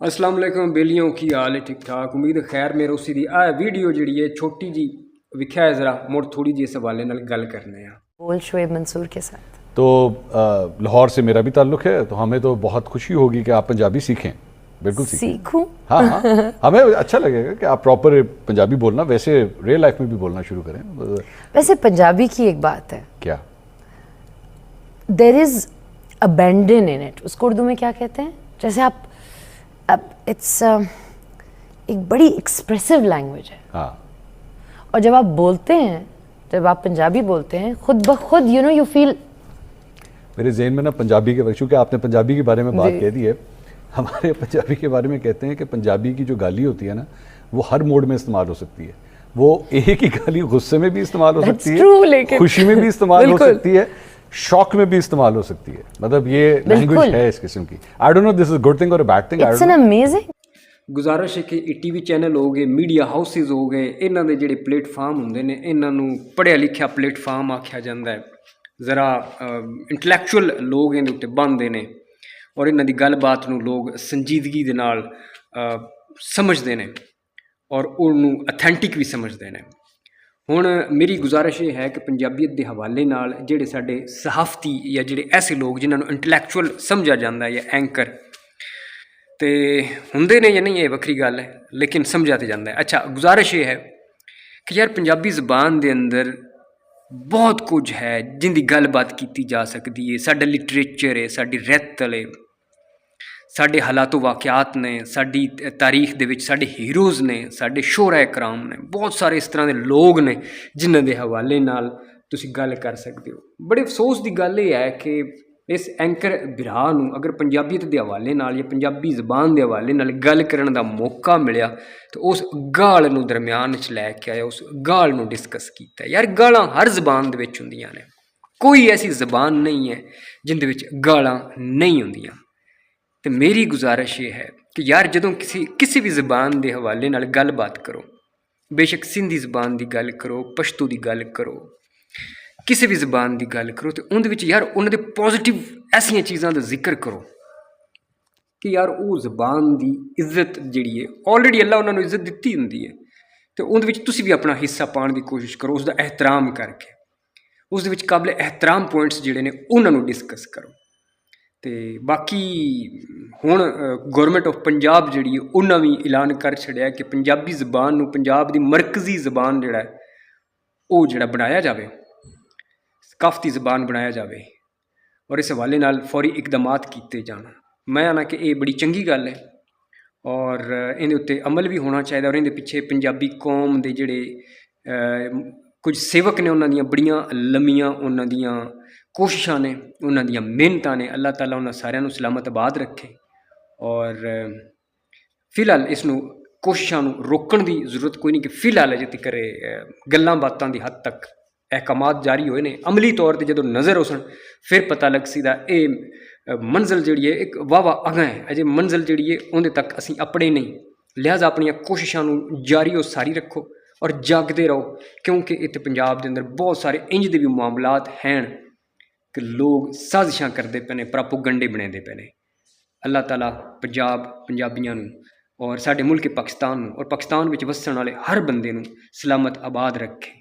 अस्सलाम वालेकुम बेलियों की हाल है ठीक ठाक उम्मीद खैर मेरे उसी दी वीडियो जी है छोटी जी विख्या है ज़रा मुड़ थोड़ी जी इस हवाले नाल गल करने हैं बोल शोएब मंसूर के साथ। तो लाहौर से मेरा भी ताल्लुक़ है, तो हमें तो बहुत खुशी होगी कि आप पंजाबी सीखें। बिल्कुल सीखूं? हाँ हाँ हमें अच्छा लगेगा कि आप प्रॉपर पंजाबी बोलना, वैसे रियल लाइफ में भी बोलना शुरू करें। वैसे पंजाबी की एक बात है, क्या? There is abandon in it, उसको उर्दू में क्या कहते हैं? जैसे आप अब इट्स एक बड़ी एक्सप्रेसिव लैंग्वेज है। हाँ, और जब आप बोलते हैं, जब आप पंजाबी बोलते हैं, खुद ब खुद यू फील। मेरे जहन में ना पंजाबी के, चूँकि आपने पंजाबी के बारे में बात कह दी है, हमारे पंजाबी के बारे में कहते हैं कि पंजाबी की जो गाली होती है ना, वो हर मोड में इस्तेमाल हो सकती है। वो एक ही गाली गुस्से में भी इस्तेमाल हो सकती है, खुशी में भी इस्तेमाल हो सकती है, शौक में भी इस्तेमाल हो सकती है। मतलब ये लैंग्वेज है इस किस्म की। I don't know this is good thing और a bad thing. It's an amazing. गुजारिश है कि टीवी चैनल हो गए, मीडिया हाउसिस हो गए, इन्हां दे जिहड़े प्लेटफार्म हुंदे ने, इन्हां नूं पढ़िया लिखिया प्लेटफार्म आख्या जांदा है। ज़रा इंटलैक्चुअल लोग इहदे उत्ते बनदे ने और इन्हां दी गलबात नूं लोग संजीदगी दे नाल समझदे ने और उहनूं अथेंटिक भी समझदे ने। हुण मेरी गुजारिश ये है कि पंजाबीयत के हवाले नाल जिहड़े साडे सहाफती या जिहड़े ऐसे लोग जिन्हां नूं इंटलैक्चुअल समझा जाता है या एंकर तो हुंदे ने या नहीं, ये वक्री गल है, लेकिन समझा तो जाता है। अच्छा, गुजारिश ये है कि यार पंजाबी ज़बान के अंदर बहुत कुछ है जिंदी गलबात की जा सकती है। साडा लिटरेचर है, साडी रैतल है, साडे हालातो वाक़यात ने, साडी तारीख दे विच साडे हीरोज़ ने, साडे शोहरा कराम ने, बहुत सारे इस तरह के लोग ने जिन्हां दे हवाले नाल तुसीं गल कर सकते हो। बड़े अफसोस की गल ये है कि इस एंकर बिरा नूं अगर पंजाबीयत के हवाले नाल या पंजाबी ज़बान के हवाले नाल गल करन दा मौका मिलिया तो उस गाल नूं दरम्यान च लैके आया, उस गाल नूं डिस्कस कीता। यार गालां हर ज़बान दे विच हुंदियां ने, कोई ऐसी ज़बान नहीं है जिंदे विच गालां नहीं हुंदियां। तो मेरी गुजारिश ये है कि यार जदों किसी भी ज़बान के हवाले नाल गलबात करो, बेशक सिंधी ज़बान की गल करो, पश्तो की गल करो, किसी भी ज़बान की गल करो, तो उहदे विच यार उन्हां दे पॉजिटिव ऐसियां चीज़ां का जिक्र करो कि यार वो ज़बान की इज्जत जिहड़ी है ऑलरेडी अल्लाह उन्होंने इज्जत दित्ती हुंदी है, तो उहदे विच तुसीं भी अपना हिस्सा पाने की कोशिश करो, उसका एहतराम करके उस विच काबिल एहतराम पॉइंट्स जिहड़े ने उन्होंने डिस्कस करो। तो बाकी हुण गौरमेंट ऑफ पंजाब जिहड़ी है उन्हें भी ऐलान कर छड़िया कि पंजाबी ज़बान नूं पंजाब की मरकजी ज़बान जिहड़ा है वो जिहड़ा बनाया जाए, सकाफती ज़बान बनाया जाए और इस हवाले नाल फौरी इकदामात किए जान। मैं आना कि ये बड़ी चंगी गल है और इहदे उत्ते अमल भी होना चाहिए और इहदे पिछे पंजाबी कौम के जिहड़े कुछ सेवक ने उन्हां दियां बड़ियां लम्मियां उन्हां दियां कोशिशां ने, उन्हां दियां मेहनतां ने। अल्लाह ताला उन्हां सारियां नूं सलामत आबाद रखे और फिलहाल इसनूं कोशिशां नूं रोकण की जरूरत कोई नहीं कि फिलहाल अजे तक गल्लां बातां की हद तक अहकामात जारी होए ने, अमली तौर पर जो नज़र उसन फिर पता लग सीदा ये मंजिल जिहड़ी है एक वाह अगां है, अजे मंजिल जिहड़ी है उहदे तक असीं अपने नहीं। लिहाजा अपनी कोशिशां नूं जारी और सारी रखो और जागते रहो, क्योंकि इत्थे पंजाब के अंदर बहुत सारे इंज दे भी मामलात हैं कि लोग साजिशां करते पे ने, प्रोपोगंडे बनाते पे ने। अल्लाह ताला पंजाबियां नूं और साडे मुल्क पाकिस्तान नूं और पाकिस्तान विच वसण वाले हर बंदे नूं सलामत आबाद रखे।